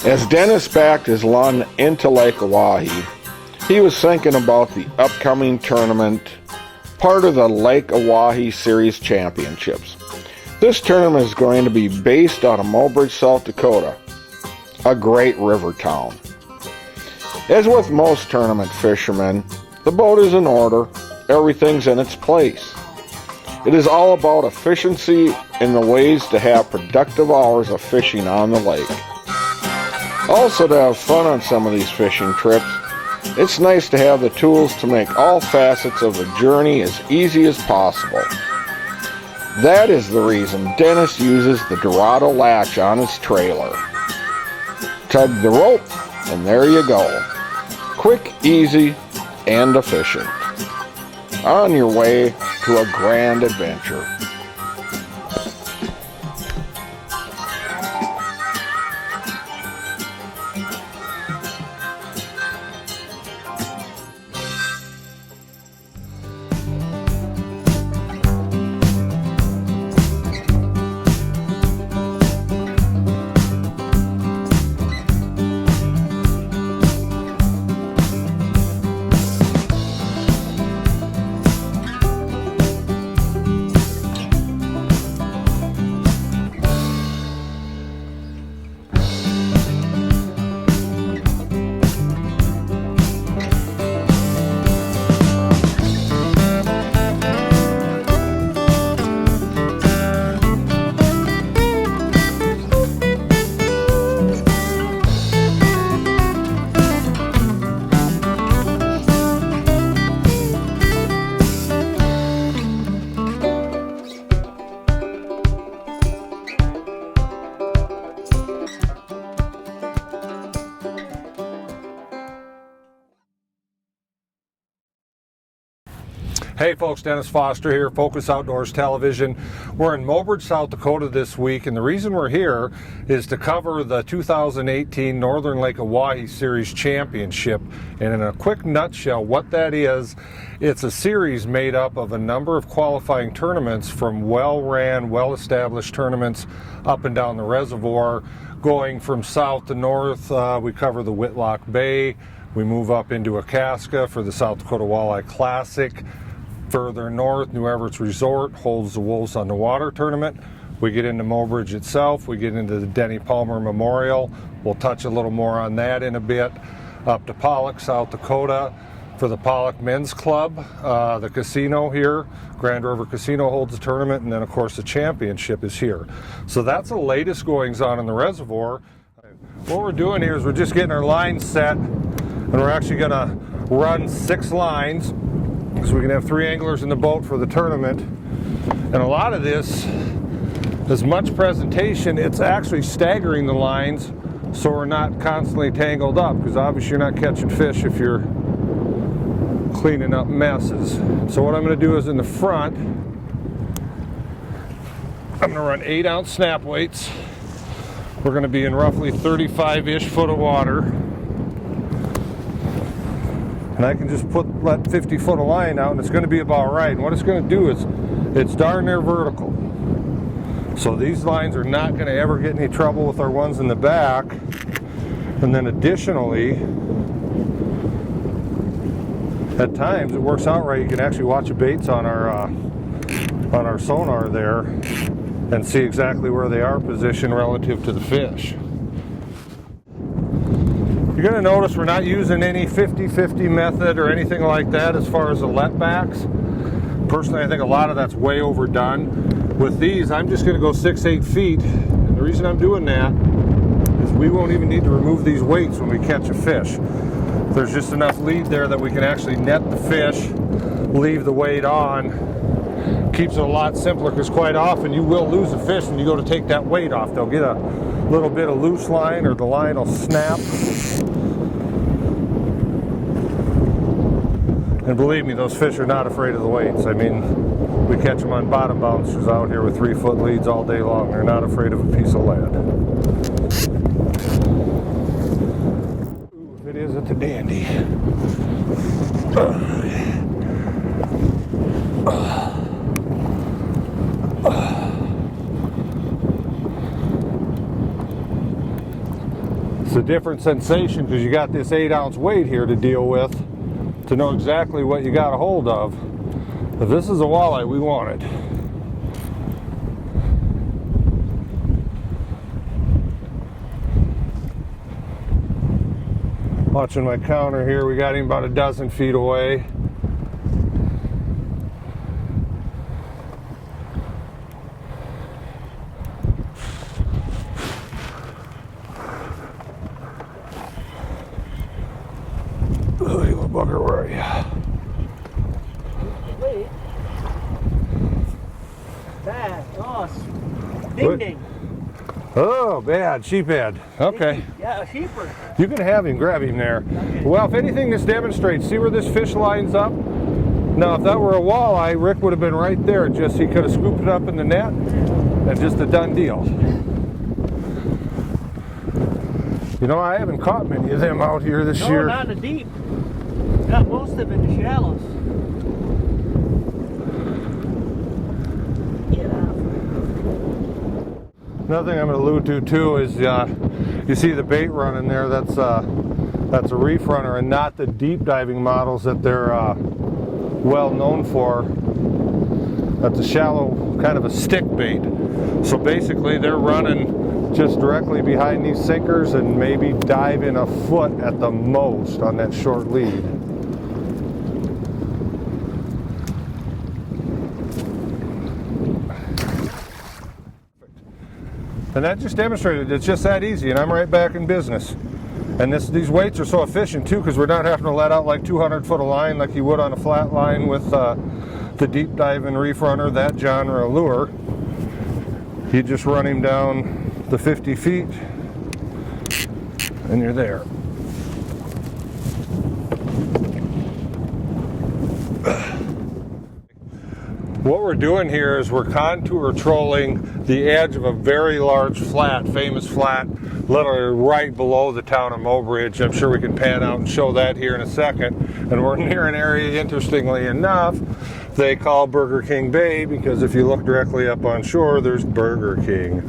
As Dennis backed his lund into Lake Oahe, he was thinking about the upcoming tournament, part of the Lake Oahe Series Championships. This tournament is going to be based out of Mobridge, South Dakota, a great river town. As with most tournament fishermen, the boat is in order, everything's in its place. It is all about efficiency and the ways to have productive hours of fishing on the lake. Also, to have fun on some of these fishing trips, it's nice to have the tools to make all facets of the journey as easy as possible. That is the reason Dennis uses the Dorado latch on his trailer. Tug the rope, and there you go. Quick, easy, and efficient. On your way to a grand adventure. Hey folks, Dennis Foster here, Focus Outdoors Television. We're in Mobridge, South Dakota this week, and the reason we're here is to cover the 2018 Northern Lake Oahe Series Championship. And in a quick nutshell, what that is, it's a series made up of a number of qualifying tournaments from well-ran, well-established tournaments up and down the reservoir. Going from south to north, we cover the Whitlock Bay. We move up into Akaska for the South Dakota Walleye Classic. Further north, New Everett's Resort holds the Wolves on the Water tournament. We get into Mobridge itself, we get into the Denny Palmer Memorial. We'll touch a little more on that in a bit. Up to Pollock, South Dakota for the Pollock Men's Club. The casino here, Grand River Casino, holds the tournament, and then of course the championship is here. So that's the latest goings on in the reservoir. What we're doing here is we're just getting our lines set, and we're actually gonna run 6 lines. So we can have 3 anglers in the boat for the tournament. And a lot of this, as much presentation, it's actually staggering the lines so we're not constantly tangled up, because obviously you're not catching fish if you're cleaning up messes. So what I'm going to do is in the front, I'm going to run 8-ounce snap weights. We're going to be in roughly 35-ish foot of water. And I can just let 50 foot of line out, and it's going to be about right. And what it's going to do is, it's darn near vertical. So these lines are not going to ever get any trouble with our ones in the back. And then additionally, at times it works out right. You can actually watch the baits on our sonar there and see exactly where they are positioned relative to the fish. You're going to notice we're not using any 50-50 method or anything like that as far as the letbacks. Personally, I think a lot of that's way overdone. With these, I'm just going to go 6-8 feet. And the reason I'm doing that is we won't even need to remove these weights when we catch a fish. There's just enough lead there that we can actually net the fish, leave the weight on. Keeps it a lot simpler, because quite often you will lose a fish when you go to take that weight off. They'll get a little bit of loose line, or the line will snap. And believe me, those fish are not afraid of the weights. I mean, we catch them on bottom bouncers out here with 3-foot leads all day long. They're not afraid of a piece of lead. Ooh, if it is, it's a dandy. So different sensation because you got this 8-ounce weight here to deal with to know exactly what you got a hold of. If this is a walleye, we want it. Watching my counter here, we got him about a dozen feet away. Oh, you little bugger, where are you? Wait. Bad. Oh, ding ding. Oh, bad, sheephead. Okay. Yeah, a sheeper. You can have him, grab him there. Okay. Well, if anything, this demonstrates, see where this fish lines up? Now, if that were a walleye, Rick would have been right there. Just he could have scooped it up in the net and just a done deal. You know, I haven't caught many of them out here this year. No, not in the deep. Got most of them in the shallows. Another thing I'm going to allude to too is you see the bait running there. That's a reef runner and not the deep diving models that they're well known for. That's a shallow kind of a stick bait. So basically they're running just directly behind these sinkers and maybe diving a foot at the most on that short lead. And that just demonstrated it's just that easy, and I'm right back in business. And these weights are so efficient too, because we're not having to let out like 200 foot of line like you would on a flat line with the deep dive and reef runner, that genre lure. You just run him down the 50 feet and you're there. What we're doing here is we're contour trolling the edge of a very large flat, famous flat, literally right below the town of Mobridge. I'm sure we can pan out and show that here in a second. And we're near an area, interestingly enough, they call Burger King Bay, because if you look directly up on shore, there's Burger King.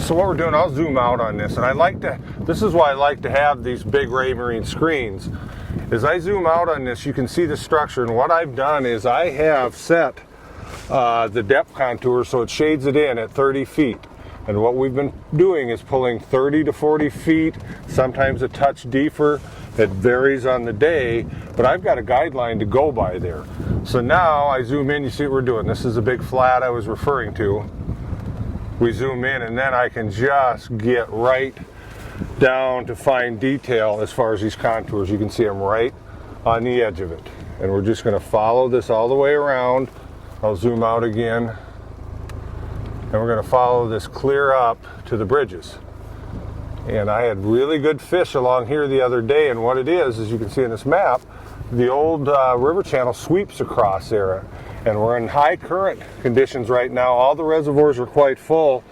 So what we're doing, I'll zoom out on this, and this is why I like to have these big Raymarine screens. As I zoom out on this, you can see the structure, and what I've done is I have set the depth contour so it shades it in at 30 feet. And what we've been doing is pulling 30 to 40 feet, sometimes a touch deeper. It varies on the day, but I've got a guideline to go by there. So now I zoom in, you see what we're doing. This is a big flat I was referring to. We zoom in, and then I can just get right down to fine detail as far as these contours. You can see them right on the edge of it. And we're just going to follow this all the way around. I'll zoom out again. And we're going to follow this clear up to the bridges. And I had really good fish along here the other day, and what it is, as you can see in this map, the old river channel sweeps across there. And we're in high current conditions right now. All the reservoirs are quite full,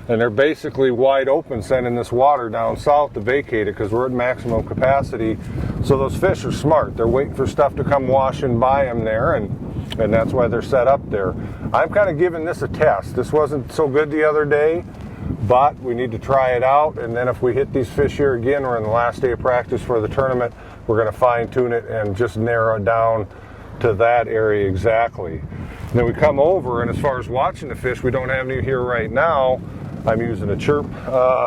and they're basically wide open sending this water down south to vacate it because we're at maximum capacity. So those fish are smart. They're waiting for stuff to come washing by them there, and that's why they're set up there. I'm kind of giving this a test. This wasn't so good the other day, but we need to try it out, and then if we hit these fish here again, we're in the last day of practice for the tournament, we're going to fine tune it and just narrow it down to that area exactly. And then we come over, and as far as watching the fish, we don't have any here right now. I'm using a chirp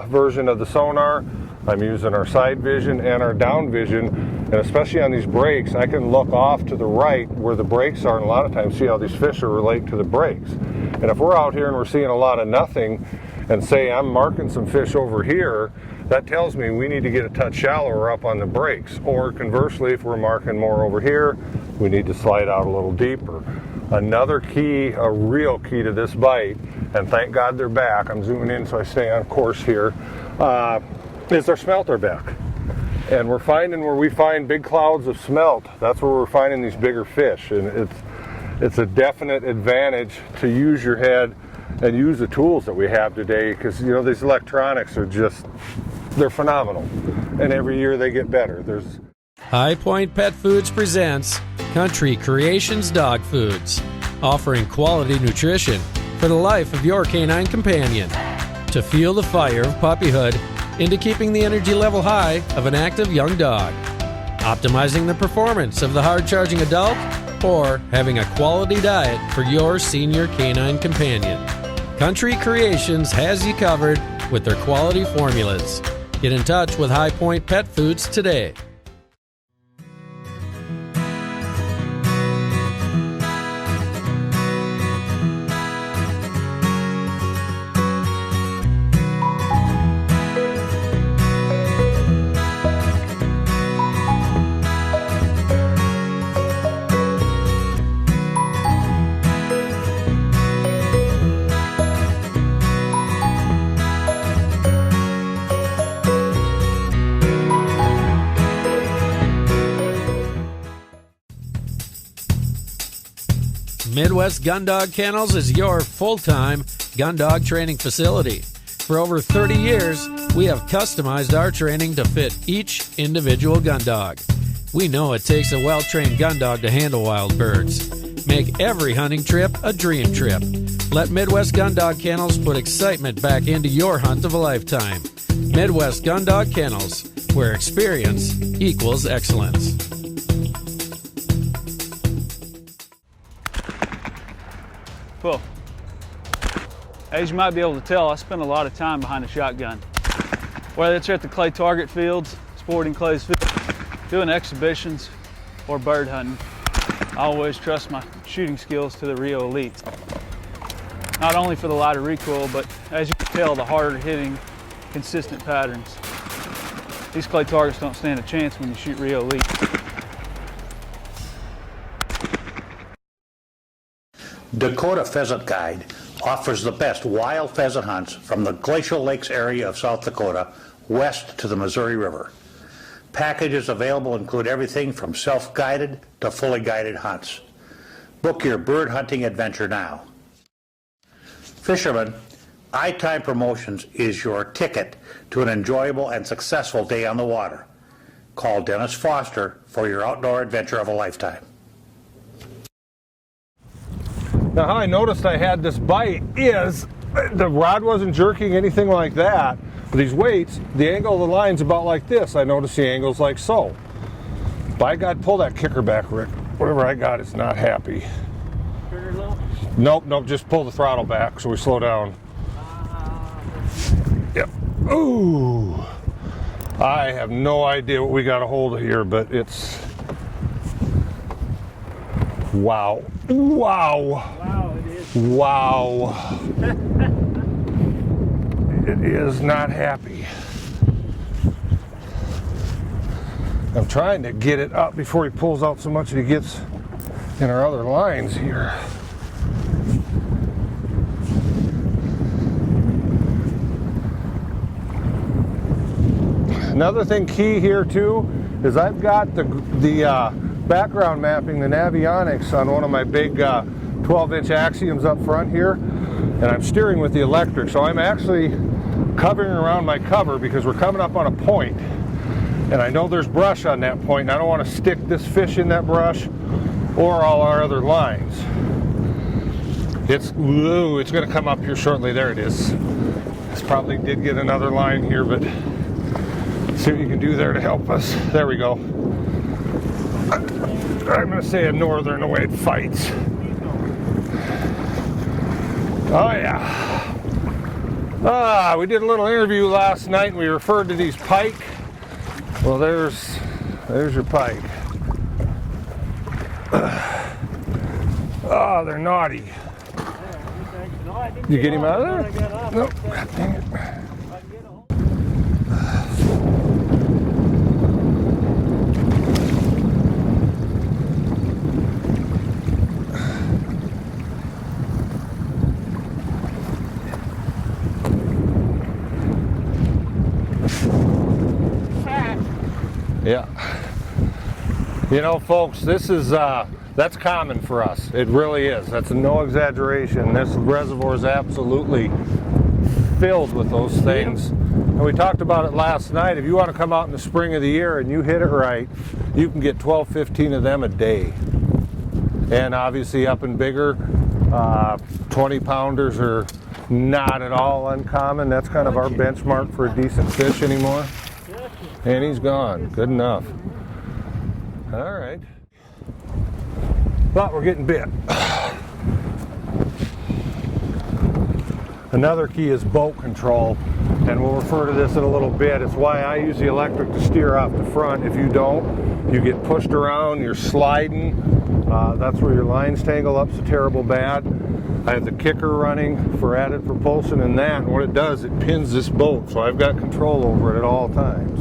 version of the sonar. I'm using our side vision and our down vision, and especially on these breaks, I can look off to the right where the breaks are, and a lot of times see how these fish are relate to the breaks. And if we're out here and we're seeing a lot of nothing, and say I'm marking some fish over here, that tells me we need to get a touch shallower up on the breaks. Or conversely, if we're marking more over here, we need to slide out a little deeper. Another key, a real key to this bite, and thank God they're back, I'm zooming in so I stay on course here, is our smelt are back. And we're finding where we find big clouds of smelt, that's where we're finding these bigger fish. And it's a definite advantage to use your head and use the tools that we have today, because you know these electronics are they're phenomenal, and every year they get better. High Point Pet Foods presents Country Creations Dog Foods, offering quality nutrition for the life of your canine companion. To fuel the fire of puppyhood, into keeping the energy level high of an active young dog, optimizing the performance of the hard-charging adult, or having a quality diet for your senior canine companion. Country Creations has you covered with their quality formulas. Get in touch with High Point Pet Foods today. Midwest Gun Dog Kennels is your full-time gun dog training facility. For over 30 years, we have customized our training to fit each individual gun dog. We know it takes a well-trained gun dog to handle wild birds. Make every hunting trip a dream trip. Let Midwest Gun Dog Kennels put excitement back into your hunt of a lifetime. Midwest Gun Dog Kennels, where experience equals excellence. Well, as you might be able to tell, I spend a lot of time behind a shotgun. Whether it's at the clay target fields, sporting clays fields, doing exhibitions, or bird hunting, I always trust my shooting skills to the Rio Elites. Not only for the lighter recoil, but as you can tell, the harder hitting, consistent patterns. These clay targets don't stand a chance when you shoot Rio Elite. Dakota Pheasant Guide offers the best wild pheasant hunts from the Glacial Lakes area of South Dakota west to the Missouri River. Packages available include everything from self-guided to fully guided hunts. Book your bird hunting adventure now. Fishermen, iTime Promotions is your ticket to an enjoyable and successful day on the water. Call Dennis Foster for your outdoor adventure of a lifetime. Now, how I noticed I had this bite is the rod wasn't jerking, anything like that. But these weights, the angle of the line's about like this. I noticed the angle's like so. By God, pull that kicker back, Rick. Whatever I got is not happy. Trigger low? Nope, just pull the throttle back so we slow down. Yep. Ooh. I have no idea what we got a hold of here, but it's... Wow. Wow. Wow, it is. Wow. It is not happy. I'm trying to get it up before he pulls out so much that he gets in our other lines here. Another thing key here too is I've got the background mapping, the Navionics, on one of my big 12-inch Axioms up front here, and I'm steering with the electric, so I'm actually covering around my cover because we're coming up on a point, and I know there's brush on that point, and I don't want to stick this fish in that brush or all our other lines. It's going to come up here shortly. There it is. This probably did get another line here, but let's see what you can do there to help us. There we go. I'm going to say a northern the way it fights. Oh yeah. We did a little interview last night and we referred to these pike. Well, there's your pike. Oh, they're naughty. You get him out of there? Nope. God dang it. Yeah. You know, folks, this is, that's common for us. It really is. That's no exaggeration. This reservoir is absolutely filled with those things. And we talked about it last night. If you want to come out in the spring of the year and you hit it right, you can get 12, 15 of them a day. And obviously up and bigger, 20 pounders are not at all uncommon. That's kind of our benchmark for a decent fish anymore. And he's gone. Good enough. All right. But we're getting bit. Another key is boat control, and we'll refer to this in a little bit. It's why I use the electric to steer off the front. If you don't, you get pushed around, you're sliding. That's where your lines tangle up so terrible bad. I have the kicker running for added propulsion in that, and what it does, it pins this boat, so I've got control over it at all times.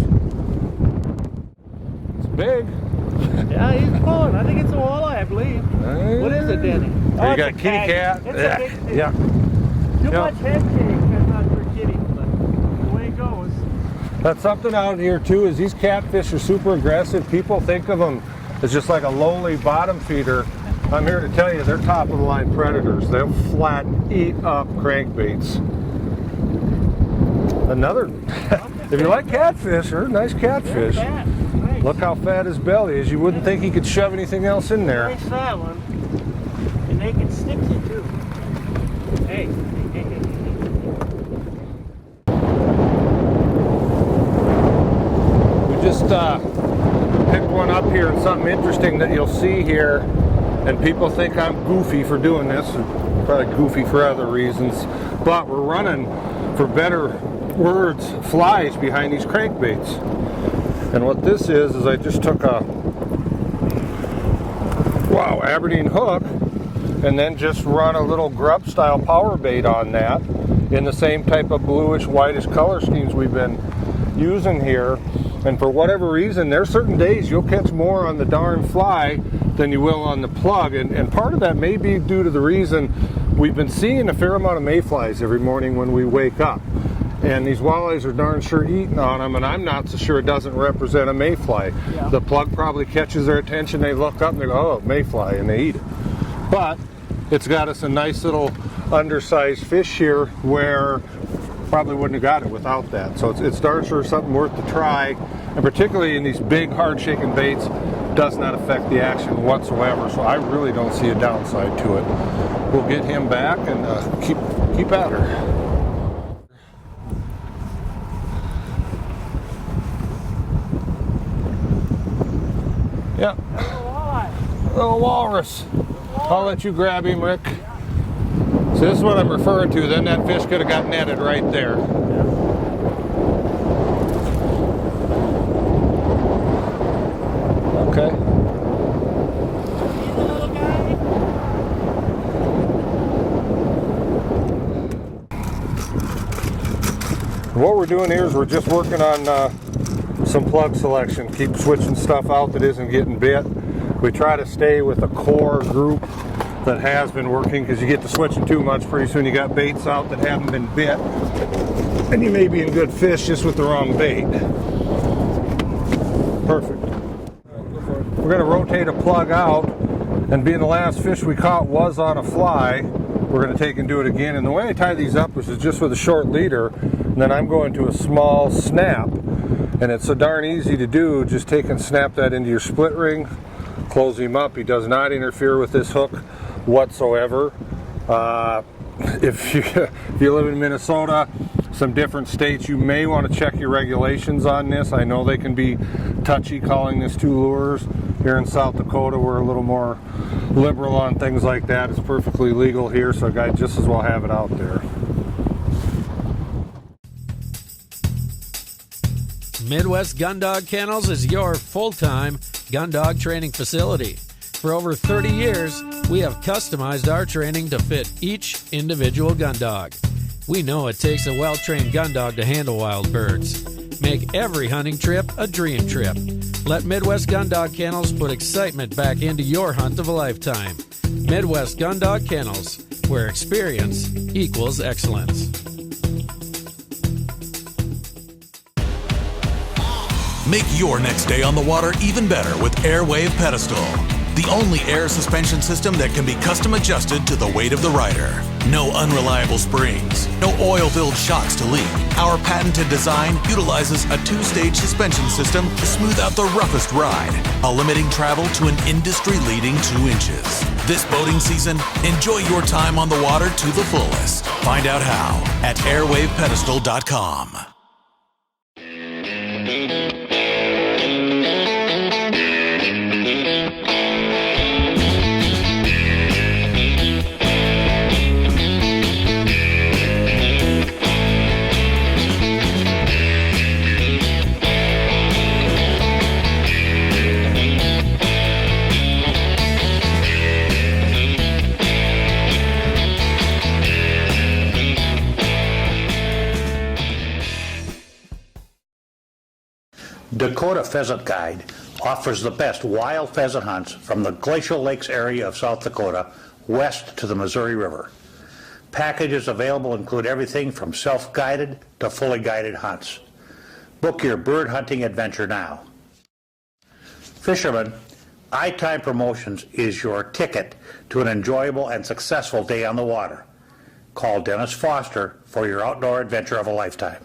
It's big. Yeah, he's pulling. I think it's a walleye, I believe. What is it, Danny? Oh, you got a kitty cat. It's a big thing. Yeah. Too much head shake, I'm not for kitty, but the way it goes. That's something out here too, is these catfish are super aggressive. People think of them as just like a lowly bottom feeder. I'm here to tell you, they're top of the line predators. They'll flat eat up crankbaits. Another, if you like catfish, they're nice catfish. Fat. Nice. Look how fat his belly is. You wouldn't think he could shove anything else in there. Nice fat one. And they can stick you too. Hey. We just picked one up here, and something interesting that you'll see here, and people think I'm goofy for doing this, probably goofy for other reasons, but we're running, for better words, flies behind these crankbaits. And what this is I just took a Aberdeen hook and then just run a little grub style power bait on that in the same type of bluish whitish color schemes we've been using here. And for whatever reason, there's certain days you'll catch more on the darn fly than you will on the plug, and part of that may be due to the reason we've been seeing a fair amount of mayflies every morning when we wake up, and these walleyes are darn sure eating on them, and I'm not so sure it doesn't represent a mayfly. Yeah. The plug probably catches their attention, they look up and they go, oh, mayfly, and they eat it. But it's got us a nice little undersized fish here where probably wouldn't have got it without that. So it's darn sure something worth the try, and particularly in these big hard shaking baits, does not affect the action whatsoever. So I really don't see a downside to it. We'll get him back and keep at her. Yeah, little walrus. I'll let you grab him, Rick. So this is what I'm referring to. Then that fish could have got netted right there. Okay. What we're doing here is we're just working on some plug selection. Keep switching stuff out that isn't getting bit. We try to stay with a core group that has been working, because you get to switching too much, pretty soon you got baits out that haven't been bit, and you may be in good fish just with the wrong bait. Perfect. We're going to rotate a plug out, and being the last fish we caught was on a fly, we're going to take and do it again. And the way I tie these up is just with a short leader, and then I'm going to a small snap, and it's so darn easy to do. Just take and snap that into your split ring, close him up. He does not interfere with this hook whatsoever. If you live in Minnesota, some different states, you may want to check your regulations on this. I know they can be touchy calling this two lures. Here in South Dakota, we're a little more liberal on things like that. It's perfectly legal here, so a guy just as well have it out there. Midwest Gun Dog Kennels is your full-time gun dog training facility. For over 30 years, we have customized our training to fit each individual gun dog. We know it takes a well-trained gun dog to handle wild birds. Make every hunting trip a dream trip. Let Midwest Gun Dog Kennels put excitement back into your hunt of a lifetime. Midwest Gun Dog Kennels, where experience equals excellence. Make your next day on the water even better with Airwave Pedestal, the only air suspension system that can be custom adjusted to the weight of the rider. No unreliable springs, no oil-filled shocks to leak. Our patented design utilizes a 2-stage suspension system to smooth out the roughest ride, while limiting travel to an industry-leading 2 inches. This boating season, enjoy your time on the water to the fullest. Find out how at airwavepedestal.com. Dakota Pheasant Guide offers the best wild pheasant hunts from the Glacial Lakes area of South Dakota west to the Missouri River. Packages available include everything from self-guided to fully guided hunts. Book your bird hunting adventure now. Fishermen, iTime Promotions is your ticket to an enjoyable and successful day on the water. Call Dennis Foster for your outdoor adventure of a lifetime.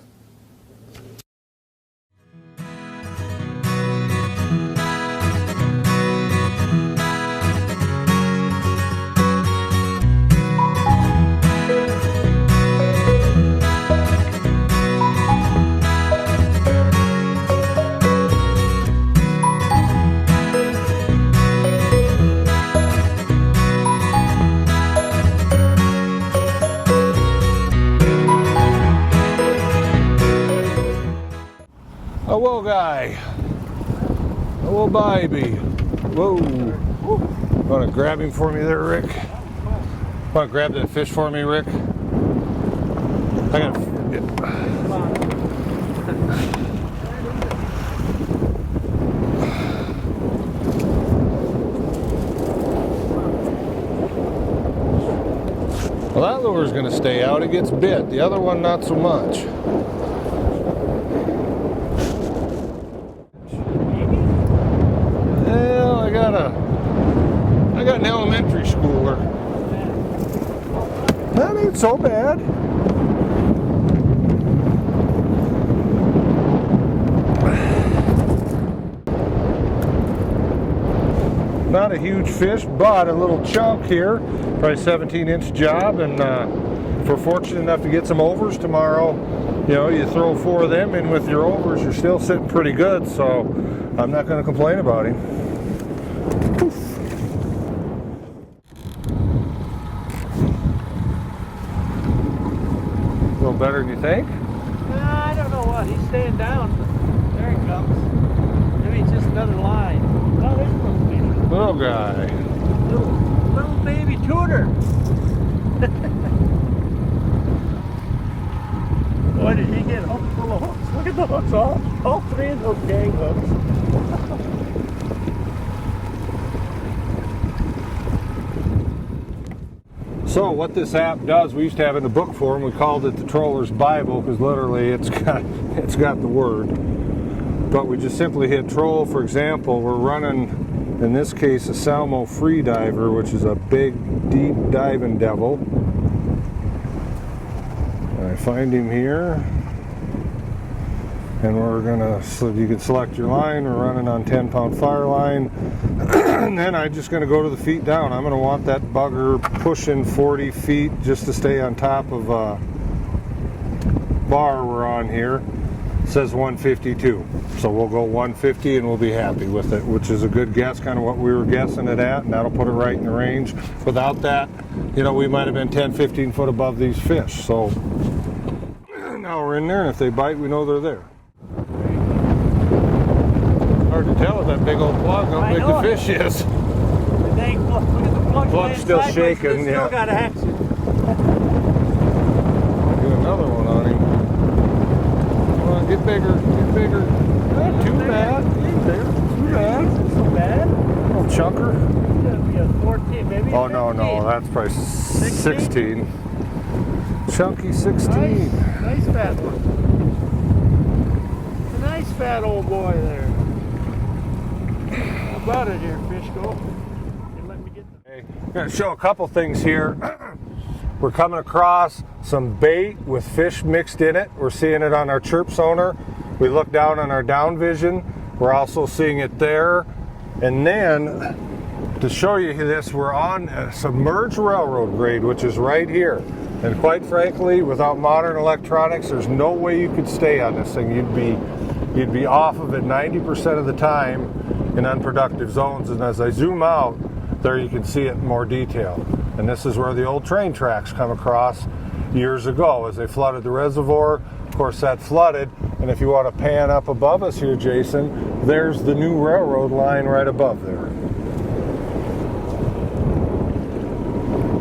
A whoa guy. A whoa baby. Whoa. Want to grab him for me there, Rick? Want to grab that fish for me, Rick? I got. Well, that lure's going to stay out. It gets bit. The other one, not so much. I got an elementary schooler. That ain't so bad. Not a huge fish, but a little chunk here. Probably 17-inch job, and if we're fortunate enough to get some overs tomorrow, you know, you throw 4 of them in with your overs, you're still sitting pretty good, so I'm not going to complain about him. A little better than you think? I don't know what. He's staying down. There he comes. Maybe it's just another line. Oh, there's a little baby. Little guy. Little baby tutor. Boy, did he get hooked full of hooks. Look at the hooks, all 3 of those gang hooks. So what this app does, we used to have in the book form, we called it the Troller's Bible because literally it's got the word. But we just simply hit troll. For example, we're running, in this case, a Salmo Freediver, which is a big, deep diving devil. I find him here. And we're gonna, so you can select your line. We're running on 10-pound fire line. And then I'm just gonna go to the feet down. I'm gonna want that bugger pushing 40 feet just to stay on top of a bar we're on here. It says 152. So we'll go 150 and we'll be happy with it, which is a good guess, kind of what we were guessing it at, and that'll put it right in the range. Without that, you know, we might have been 10, 15 foot above these fish. So now we're in there, and if they bite, we know they're there. Hard to tell with that big old plug how big the fish is. The dang plug. Look at the plug. Plug's still shaking, Still got action. Do another one on him. Come on, get bigger, get bigger. Not too bad. Too bad. Not so bad. Little chunker. That'd be a 14, maybe. Oh, no, that's probably 16. Chunky 16. Nice fat one. A nice fat old boy there. How about it here, fish go? Let me get the... I'm going to show a couple things here. we're coming across some bait with fish mixed in it. We're seeing it on our chirp sonar. We look down on our down vision. We're also seeing it there. And then, to show you this, we're on a submerged railroad grade, which is right here. And quite frankly, without modern electronics, there's no way you could stay on this thing. You'd be off of it 90% of the time in unproductive zones. And as I zoom out, there you can see it in more detail. And this is where the old train tracks come across years ago as they flooded the reservoir. Of course, that flooded. And if you want to pan up above us here, Jason, there's the new railroad line right above there.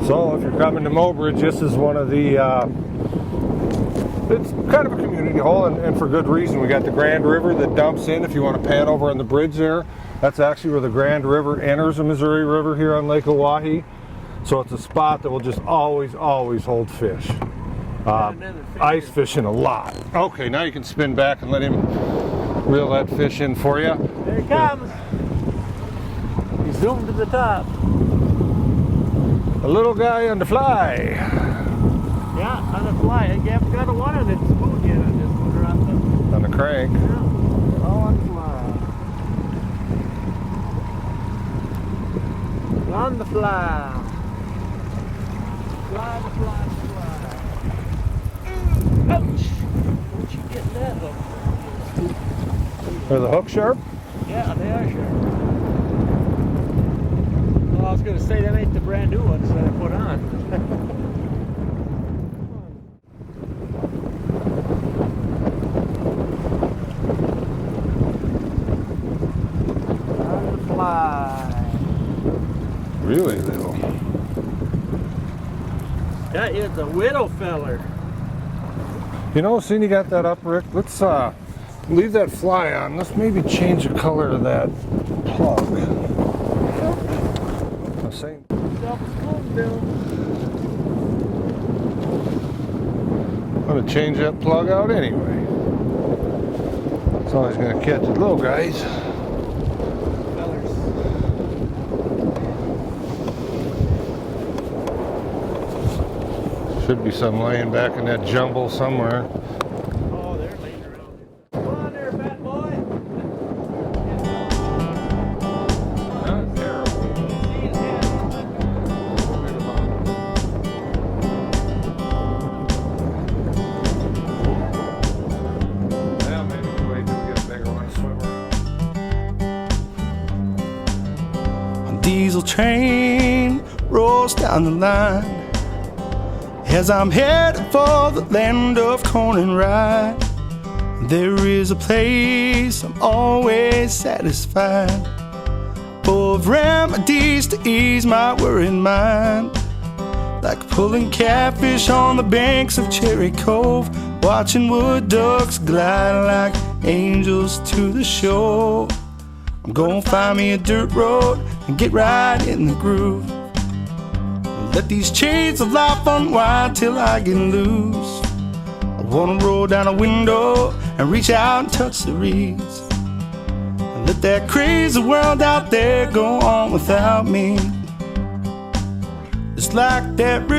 So if you're coming to Mobridge, this is one of the, it's kind of a community hole, and for good reason. We got the Grand River that dumps in. If you want to pan over on the bridge there, that's actually where the Grand River enters the Missouri River here on Lake Oahe. So it's a spot that will just always hold fish. Ice fishing a lot. Okay, now you can spin back and let him reel that fish in for you. There he comes. He zoomed to the top. A little guy on the fly. Yeah, on the fly. I haven't got a one on its spoon yet on this one, or On the crank. Yeah. Oh, on the fly. On the fly. Fly, the fly, the fly. Ouch! Don't you get that hook? Are the hooks sharp? Yeah, they are sharp. Well, I was going to say that ain't the brand new ones that I put on. On the fly. Really little. That is a widow feller. You know, seeing you got that up, Rick, let's leave that fly on. Let's maybe change the color of that plug. I'm saying. I'm going to change that plug out anyway. It's always going to catch the little guys. Should be some laying back in that jumble somewhere. Oh, they're laying around. Come on there, fat boy. Not terrible. See his head. Yeah, maybe we'll wait till we get a bigger one to swim around. A diesel train rolls down the line as I'm headed for the land of corn and rye. There is a place I'm always satisfied, full of remedies to ease my worried mind, like pulling catfish on the banks of Cherry Cove, watching wood ducks glide like angels to the shore. I'm gonna find me a dirt road and get right in the groove. Let these chains of life unwind till I get loose. I wanna roll down a window and reach out and touch the reeds, and let that crazy world out there go on without me. It's like that river